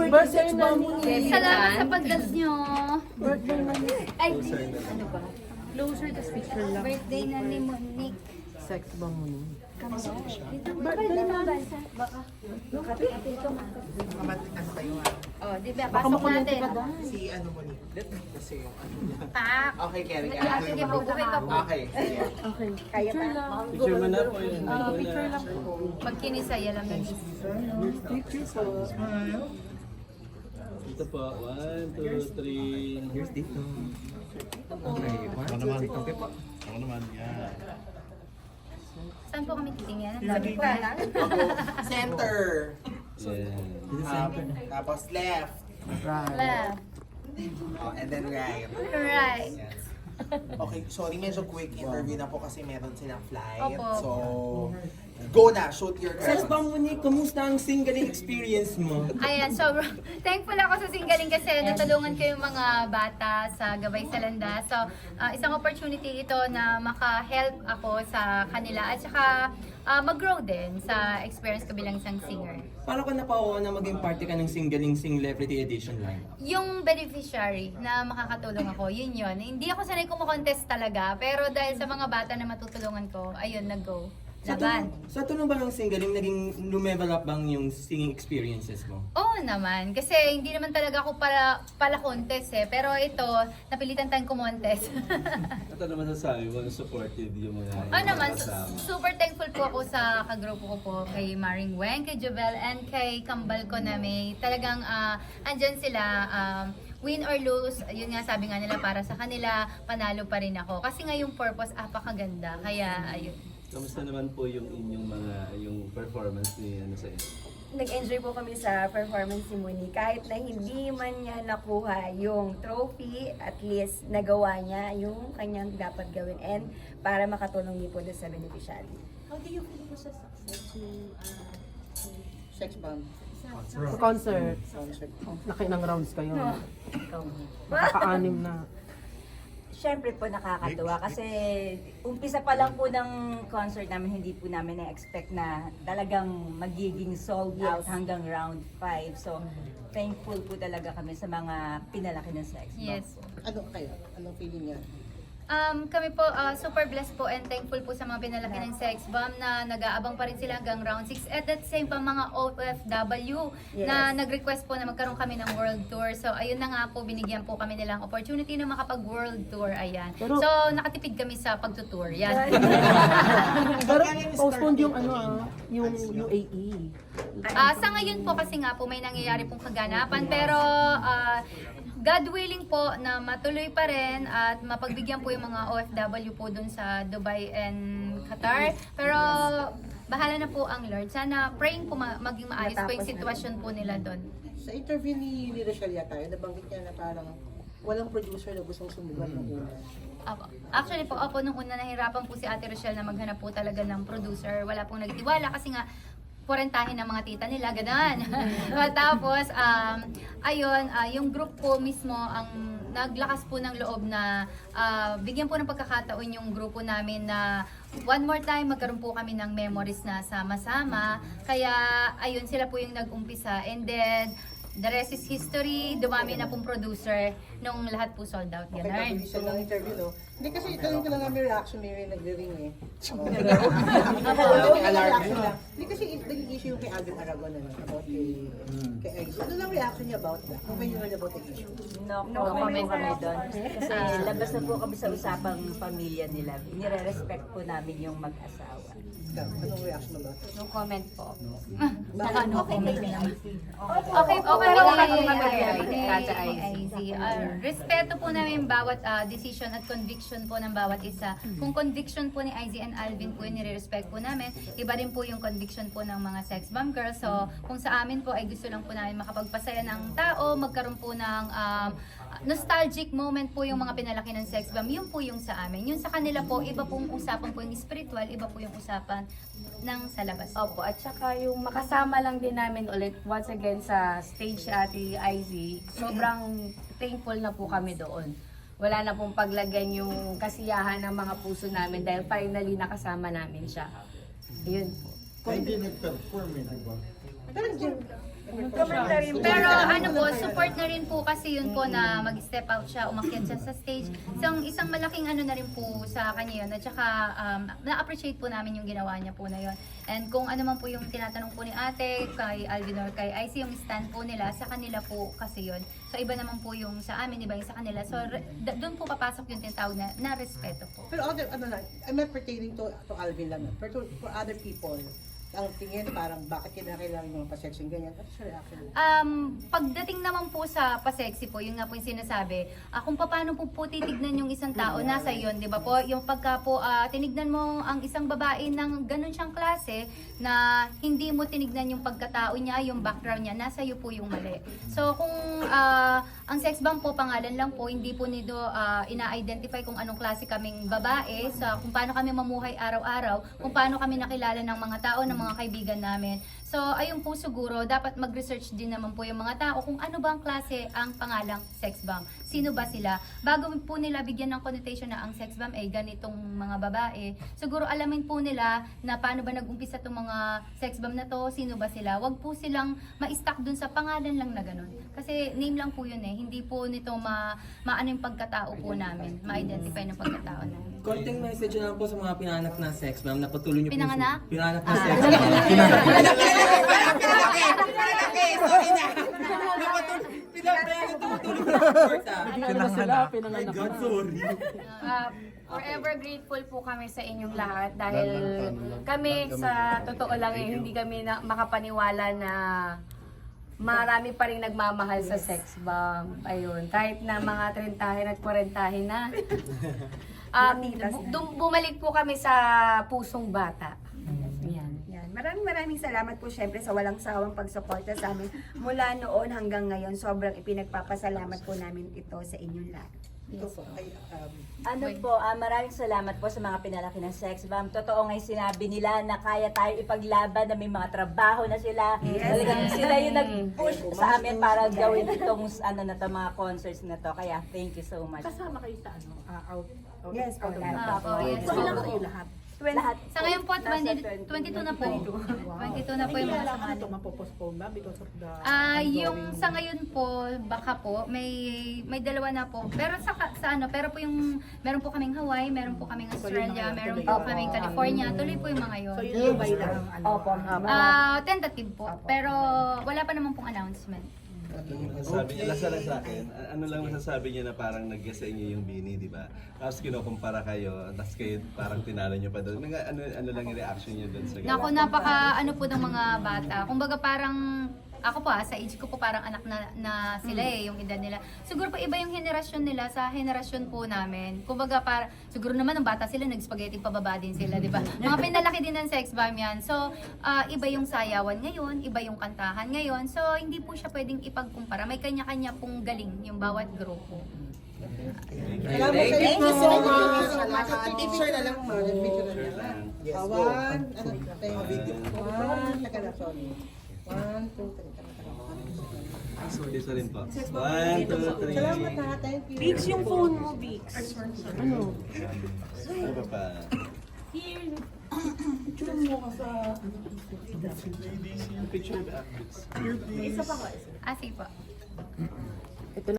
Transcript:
Birthday na ni. Salamat sa pag-dance nyo. Birthday na ni. Ay, ano ba? Closer to speaker lang. Birthday na ni Monique. Sex bomb mo ni. Birthday na bansa. Baka. Mamatikan kayo Oh, di ba? Pasok natin. Si ano mo ni? Kasi yung ano niya. Tak. Okay, Kerry. Sige po, buhay pa po. Okay. Okay. Kaya pa. Picture mo na po yun. Picture lang po. Pag kinisaya lang ng Picture po. Ito po. 1, 2, 3. Here's dito. Okay. Ako naman. Okay po. Ako naman. Yan. Saan po kami titingnan? Sabi ko na. Center. Yeah. Tapos left. Right. Left. Oh, and then right. Right. Yes. Okay, sorry, medyo quick interview na po kasi meron silang flight. Opo. So, go na, shoot your Sex questions. bomb mo ni, kumusta ang singling experience mo? Ayan, so thankful ako sa Singaling kasi natulungan ko yung mga bata sa Gabay sa Landa. So, isang opportunity ito na maka-help ako sa kanila at saka mag-grow din sa experience ko bilang isang singer. Paano ka napakuha na maging party ka ng Singaling Celebrity Edition line? Yung beneficiary na makakatulong ako, yun yun. Hindi ako sanay kumakontest talaga, pero dahil sa mga bata na matutulungan ko, ayun, nag-go. Laban. Sa tulong ba ng Singaling, naging lumevel up bang yung singing experiences mo? Oo naman, kasi hindi naman talaga ako pala contest eh. Pero ito, napilitan tayong kumontest. Ito naman sasabi mo, supportive yung mga Oo naman, kasama. super thankful po ako sa kagrupo ko po, kay Maring Weng, kay Jovel, and kay Kambal ko na may talagang andyan sila, win or lose, yun nga sabi nga nila para sa kanila, panalo pa rin ako. Kasi nga yung purpose, apakaganda, kaya ayun. Kamusta naman po yung inyong yung performance ni sa inyo? Nag-enjoy po kami sa performance ni Moni. Kahit na hindi man niya nakuha yung trophy, at least nagawa niya yung kanyang dapat gawin and para makatulong din po doon sa beneficiary. How do you feel po sa success ng Sex bomb. Sa concert. Laki ng rounds kayo. Nakaka-anim na. Siyempre po nakakatuwa kasi umpisa pa lang po ng concert namin, hindi po namin na-expect na talagang magiging sold out hanggang round 5. So, thankful po talaga kami sa mga pinalaki ng Sex Bomb. Yes. Ano kayo? Anong feeling niya? Kami po super blessed po and thankful po sa mga pinalaki ng Sex Bomb na nag-aabang pa rin sila hanggang round 6. At that same pa mga OFW na nag-request po na magkaroon kami ng world tour. So ayun na nga po, binigyan po kami nilang opportunity na makapag-world tour. Ayan. Pero- So nakatipid kami sa pagtutour. Yan. Pero postponed yung yung UAE. Sa ngayon po kasi nga po may nangyayari pong kaganapan pero God willing po na matuloy pa rin at mapagbigyan po yung mga OFW po dun sa Dubai and Qatar. Pero bahala na po ang Lord. Sana praying po maging maayos po yung sitwasyon po nila dun. Sa interview ni Rochelle yata, nabanggit niya na parang walang producer na gustong sumugat ng una. Actually po, nung una nahirapan po si Ate Rochelle na maghanap po talaga ng producer. Wala pong nagtiwala kasi nga porentahin ng mga tita nila, gano'n. Tapos, ayun, yung group po mismo ang naglakas po ng loob na bigyan po ng pagkakataon yung grupo namin na one more time magkaroon po kami ng memories na sama-sama. Kaya, ayun, sila po yung nag-umpisa. And then, the rest is history. Dumami na pong producer nung lahat po sold out. Okay, Gano'n. kabilisan ng interview, no? Hindi kasi itanong ko lang nga may reaction, may nag-ring eh. Hindi kasi naging issue yung kay Alvin Aragon about kay Eggs. Ano lang reaction niya about that? Kung may heard about the issue? No comment kami doon. Kasi labas na po kami sa usapang pamilya nila. Nire-respect po namin yung mag-asawa. Anong reaction about that? No comment po. Saka no comment naman. Okay po kami kami Kata IZ. Respeto po namin bawat decision at conviction po ng bawat isa. Kung conviction po ni IZ and Alvin po yung nire-respect po namin, iba rin po yung conviction po ng mga sex bomb girls. So, kung sa amin po ay gusto lang po namin makapagpasaya ng tao, magkaroon po ng nostalgic moment po yung mga pinalaki ng sex bomb, yun po yung sa amin. Yung sa kanila po, iba pong usapan po yung spiritual, iba po yung usapan ng sa labas. Opo, at saka yung makasama lang din namin ulit once again sa stage Ate IZ, sobrang thankful na po kami doon. Wala na pong paglagyan yung kasiyahan ng mga puso namin dahil finally nakasama namin siya. Yun po. Hindi nag-perform eh, di ba? Pero Pero ano po, support na rin po kasi yun po na mag-step out siya, umakyat siya sa stage. Isang malaking ano na rin po sa kanya yun. At saka na-appreciate po namin yung ginawa niya po na yun. And kung ano man po yung tinatanong po ni ate, kay Alvin or kay IC, yung stand po nila, sa kanila po kasi yun. So iba naman po yung sa amin, iba yung sa kanila. So doon po papasok yung tinatawag na respeto po. Pero other, ano lang, I'm not pertaining to Alvin lang. Pero for other people, ang tingin parang bakit kailangan yung pa-sexing ganyan? Ano siya reaction? Pagdating naman po sa pa-sexy po, yun nga po yung sinasabi, kung paano po titignan yung isang tao, nasa yun, di ba po? Yung pagka po tinignan mo ang isang babae ng ganun siyang klase, na hindi mo tinignan yung pagkatao niya, yung background niya, nasa iyo po yung mali. So kung ang sex bomb po, pangalan lang po, hindi po nito ina-identify kung anong klase kaming babae, sa kung paano kami mamuhay araw-araw, kung paano kami nakilala ng mga tao, ng mga kaibigan namin. So, ayun po siguro, dapat mag-research din naman po yung mga tao kung ano ba ang klase ang pangalang sex bomb. Sino ba sila? Bago po nila bigyan ng connotation na ang sex bomb ay ganitong mga babae, siguro alamin po nila na paano ba nag-umpisa itong mga sex bomb na to, sino ba sila. Huwag po silang ma-stuck dun sa pangalan lang na ganun. Kasi name lang po yun eh. Hindi po nito maano yung pagkatao po namin, ma-identify ng pagkatao namin. Konting message na lang po sa mga pinanganak na sex, ma'am, na patuloy niyo po. Pinanganak? Pinanganak na sex. Pinanganak na. Forever grateful po kami sa inyong lahat dahil kami sa totoo lang hindi kami makapaniwala na marami pa rin nagmamahal sa sex bomb. Ayun, kahit na mga 30 at 40 na. Bumalik po kami sa pusong bata. Yan. Yan. Maraming salamat po syempre sa walang sawang pagsuporta sa amin mula noon hanggang ngayon. Sobrang ipinagpapasalamat po namin ito sa inyong lahat. Ito po, ay, Ano po, maraming salamat po sa mga pinalaki ng sex bomb. Totoo nga yung sinabi nila na kaya tayo ipaglaban, na may mga trabaho na sila. Talagang sila yung nag-push sa amin para gawin itong mga concerts na to. Kaya thank you so much. Kasama kayo sa ano? Yes, po. Yes. So, ilan kayo lahat? Lahat. Sa ngayon po, 22 na po. 22 na po yung mga Kailangan kasama. ito mapopostpone ba because of the Yung sa ngayon po, baka po, may dalawa na po. Pero pero po yung, meron po kaming Hawaii, meron po kaming Australia, meron po kaming California, tuloy po yung mga yun. So yun Dubai lang ang ano? Opo. Tentative po, pero wala pa naman pong announcement. Sabi niya, lasa lang sa akin, ano lang masasabi niya na parang nag-guess sa inyo yung Bini, di ba? Tapos kinukumpara kayo, tapos kayo parang tinalo niyo pa doon. Ano lang yung reaction niyo doon sa Naku, napaka ano po ng mga bata. Kumbaga parang, ako po sa age ko po parang anak na sila yung edad nila. Siguro pa iba yung henerasyon nila sa henerasyon po namin. Kumbaga siguro naman ng bata sila, nag-spaghetti pababa din sila, di ba? Mga pinalaki din ng sex bomb yan. So, iba yung sayawan ngayon, iba yung kantahan ngayon. So, hindi po siya pwedeng ipagkumpara. May kanya-kanya pong galing yung bawat grupo. salamat sa inyo so much. Picture na lang, picture na lang. Yes, go. One, teka na, sorry. 1, 2, 3. Sorry rin po. 1, 2, 3. Salamat na, thank you. Bix yung phone mo, Bix. Ano? Ano ba pa? Picture mo ka sa Picture ba? isa pa ka. Sige po.